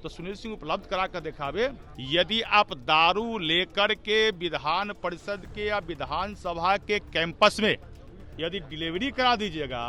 तो सुनील सिंह उपलब्ध करा कर दिखावे। यदि आप दारू लेकर के विधान परिषद के या विधानसभा के कैंपस में यदि डिलीवरी करा दीजिएगा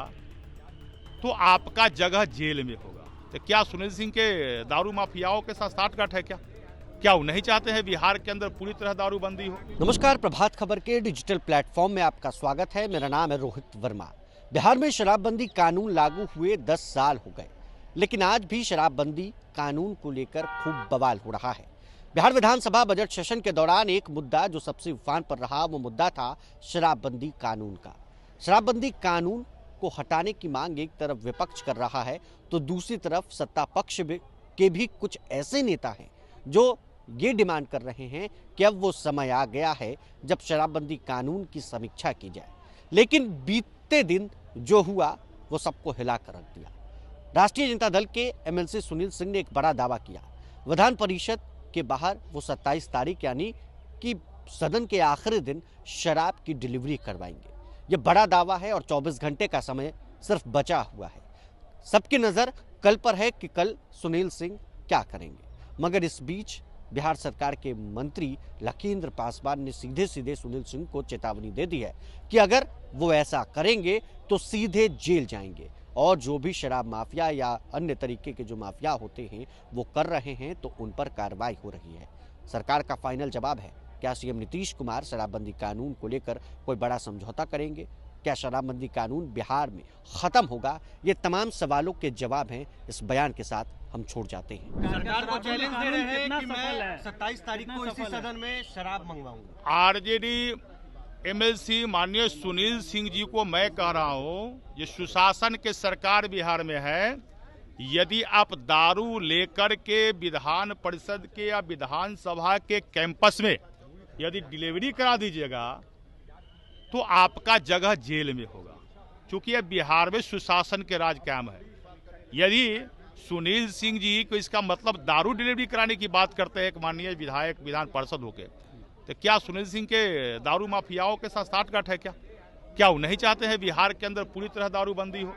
तो आपका जगह जेल में होगा। तो क्या सुनील सिंह के दारू माफियाओं के साथ साठगांठ है? क्या वो नहीं चाहते हैं बिहार के अंदर पूरी तरह दारूबंदी हो? नमस्कार, प्रभात खबर के डिजिटल प्लेटफॉर्म में आपका स्वागत है। मेरा नाम है रोहित वर्मा। बिहार में शराबबंदी कानून लागू हुए 10 साल हो गए, लेकिन आज भी शराबबंदी कानून को लेकर खूब बवाल हो रहा है। बिहार विधानसभा बजट सेशन के दौरान एक मुद्दा जो सबसे उफान पर रहा, वो मुद्दा था शराबबंदी कानून का। शराबबंदी कानून को हटाने की मांग एक तरफ विपक्ष कर रहा है, तो दूसरी तरफ सत्ता पक्ष के भी कुछ ऐसे नेता हैं जो ये डिमांड कर रहे हैं कि अब वो समय आ गया है जब शराबबंदी कानून की समीक्षा की जाए। लेकिन बीते दिन जो हुआ वो सबको हिला कर रख दिया। राष्ट्रीय जनता दल के एमएलसी सुनील सिंह ने एक बड़ा दावा किया। विधान परिषद के बाहर वो 27 तारीख यानी कि सदन के आखिरी दिन शराब की डिलीवरी करवाएंगे। ये बड़ा दावा है और 24 घंटे का समय सिर्फ बचा हुआ है। सबकी नज़र कल पर है कि कल सुनील सिंह क्या करेंगे। मगर इस बीच बिहार सरकार के मंत्री लखीन्द्र पासवान ने सीधे सीधे सुनील सिंह को चेतावनी दे दी है कि अगर वो ऐसा करेंगे तो सीधे जेल जाएंगे और जो भी शराब माफिया या अन्य तरीके के जो माफिया होते हैं वो कर रहे हैं तो उन पर कार्रवाई हो रही है। सरकार का फाइनल जवाब है। क्या सीएम नीतीश कुमार शराबबंदी कानून को लेकर कोई बड़ा समझौता करेंगे? क्या शराबबंदी कानून बिहार में खत्म होगा? ये तमाम सवालों के जवाब हैं इस बयान के साथ हम छोड़ जाते हैं। सरकार को चैलेंज दे रहे हैं कि मैं 27 तारीख को इसी सदन में शराब मंगवाऊंगा। आरजेडी एमएलसी माननीय सुनील सिंह जी को मैं कह रहा हूं, ये सुशासन के सरकार बिहार में है। यदि आप दारू लेकर के विधान परिषद के या विधानसभा के कैंपस में यदि डिलीवरी करा दीजिएगा तो आपका जगह जेल में होगा, क्योंकि यह बिहार में सुशासन के राज कायम है। यदि सुनील सिंह जी को इसका मतलब दारू डिलीवरी कराने की बात करते हैं एक माननीय विधायक विधान पार्षद होके, तो क्या सुनील सिंह के दारू माफियाओं के साथ साठगांठ है? क्या वो नहीं चाहते हैं बिहार के अंदर पूरी तरह दारूबंदी हो?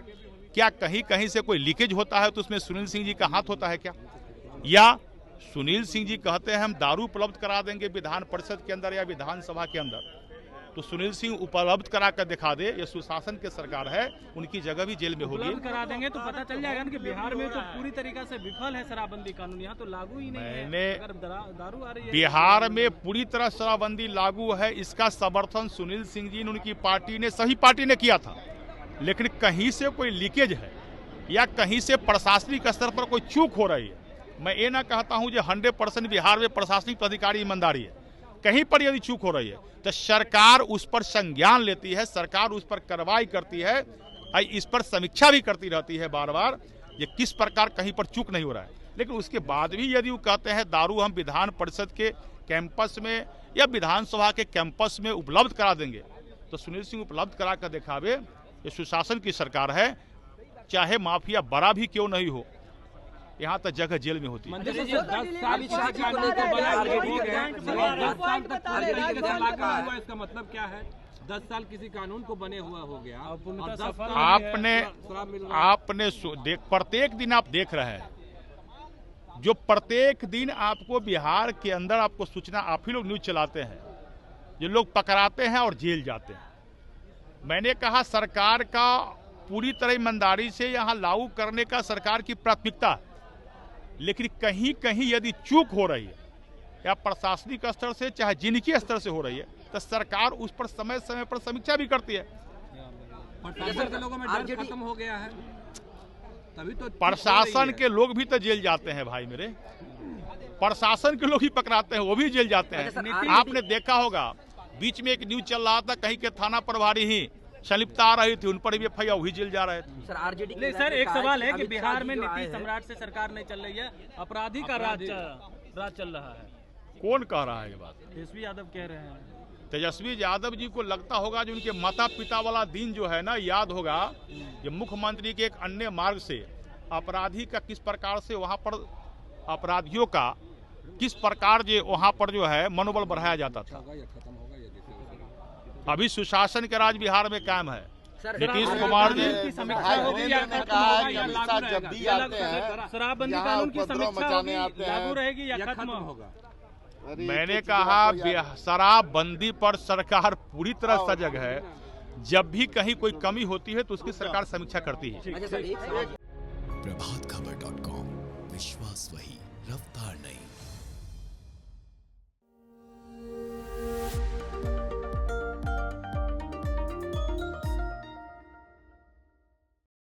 क्या कहीं कहीं से कोई लीकेज होता है तो उसमें सुनील सिंह जी का हाथ होता है क्या? या सुनील सिंह जी कहते हैं हम दारू उपलब्ध करा देंगे विधान परिषद के अंदर या विधानसभा के अंदर, तो सुनील सिंह उपलब्ध करा कर दिखा दे। ये सुशासन की सरकार है, उनकी जगह भी जेल में होगी। उपलब्ध करा देंगे तो पता चल जाएगा कि बिहार में तो पूरी तरीके से विफल है शराबबंदी कानून, यहाँ तो लागू ही नहीं है। अगर दारू आ रही है बिहार में पूरी तरह शराबबंदी लागू है, इसका समर्थन सुनील सिंह जी ने, उनकी पार्टी ने, सही पार्टी ने किया था। लेकिन कहीं से कोई लीकेज है या कहीं से प्रशासनिक स्तर पर कोई चूक हो रही है। मैं ये ना कहता हूँ जो 100% बिहार में प्रशासनिक अधिकारी ईमानदारी है, कहीं पर यदि चूक हो रही है तो सरकार उस पर संज्ञान लेती है, सरकार उस पर कार्रवाई करती है, इस पर समीक्षा भी करती रहती है बार बार ये किस प्रकार कहीं पर चूक नहीं हो रहा है। लेकिन उसके बाद भी यदि वो कहते हैं दारू हम विधान परिषद के कैंपस में या विधानसभा के कैंपस में उपलब्ध करा देंगे, तो सुनील सिंह उपलब्ध करा कर दिखावे। ये सुशासन की सरकार है, चाहे माफिया बड़ा भी क्यों नहीं हो, यहाँ तक जगह जेल में होती है। 10 साल इसका मतलब क्या है? 10 साल किसी कानून को बने हुआ हो गया। आपने प्रत्येक दिन आप देख रहे हैं, जो प्रत्येक दिन आपको बिहार के अंदर आपको सूचना, आप ही लोग न्यूज चलाते हैं, जो लोग पकड़ाते हैं और जेल जाते हैं। मैंने कहा सरकार का पूरी तरह ईमानदारी से यहाँ लागू करने का सरकार की प्राथमिकता है, लेकिन कहीं कहीं यदि चूक हो रही है या प्रशासनिक स्तर से चाहे जिनकी स्तर से हो रही है तो सरकार उस पर समय समय पर समीक्षा भी करती है। प्रशासन के लोगों में डर खत्म हो गया है, तभी तो प्रशासन के लोग भी तो जेल जाते हैं भाई मेरे, प्रशासन के लोग ही पकड़ाते हैं, वो भी जेल जाते हैं। आपने देखा होगा बीच में एक न्यूज चल रहा था, कहीं के थाना प्रभारी ही संलिप्तता आ रही थी, उन पर भी एफआईआर वही जेल जा रहे थे। सर आरजेडी नहीं, सर एक सवाल है कि बिहार में नीतीश सम्राट से सरकार नहीं चल रही है, अपराधी का राज चल रहा है। कौन कह रहा है ये बात? तेजस्वी यादव कह रहे हैं। तेजस्वी यादव जी को लगता होगा जो उनके माता पिता वाला दिन जो है ना याद होगा, ये मुख्यमंत्री के एक अन्य मार्ग से अपराधी का किस प्रकार से वहाँ पर अपराधियों का किस प्रकार जो वहाँ पर जो है मनोबल बढ़ाया जाता था। अभी सुशासन के राज बिहार में कायम है, नीतीश कुमार जी की समीक्षा होगी या खत्म होगा या लागू जब भी रहेगा? आते हैं शराबबंदी यहाँ कानून की उपद्रव समीक्षा मचाने होगी, आते हैं लागू रहेगी या खत्म होगा? अरे मैंने कुछ कहा बताओ यार। शराबबंदी पर सरकार पूरी तरह सजग है। जब भी कहीं कोई कमी होती है तो उसकी सरकार समीक्षा करती है। प्रभातखबर.com, विश्वास वही, रफ्तार नहीं।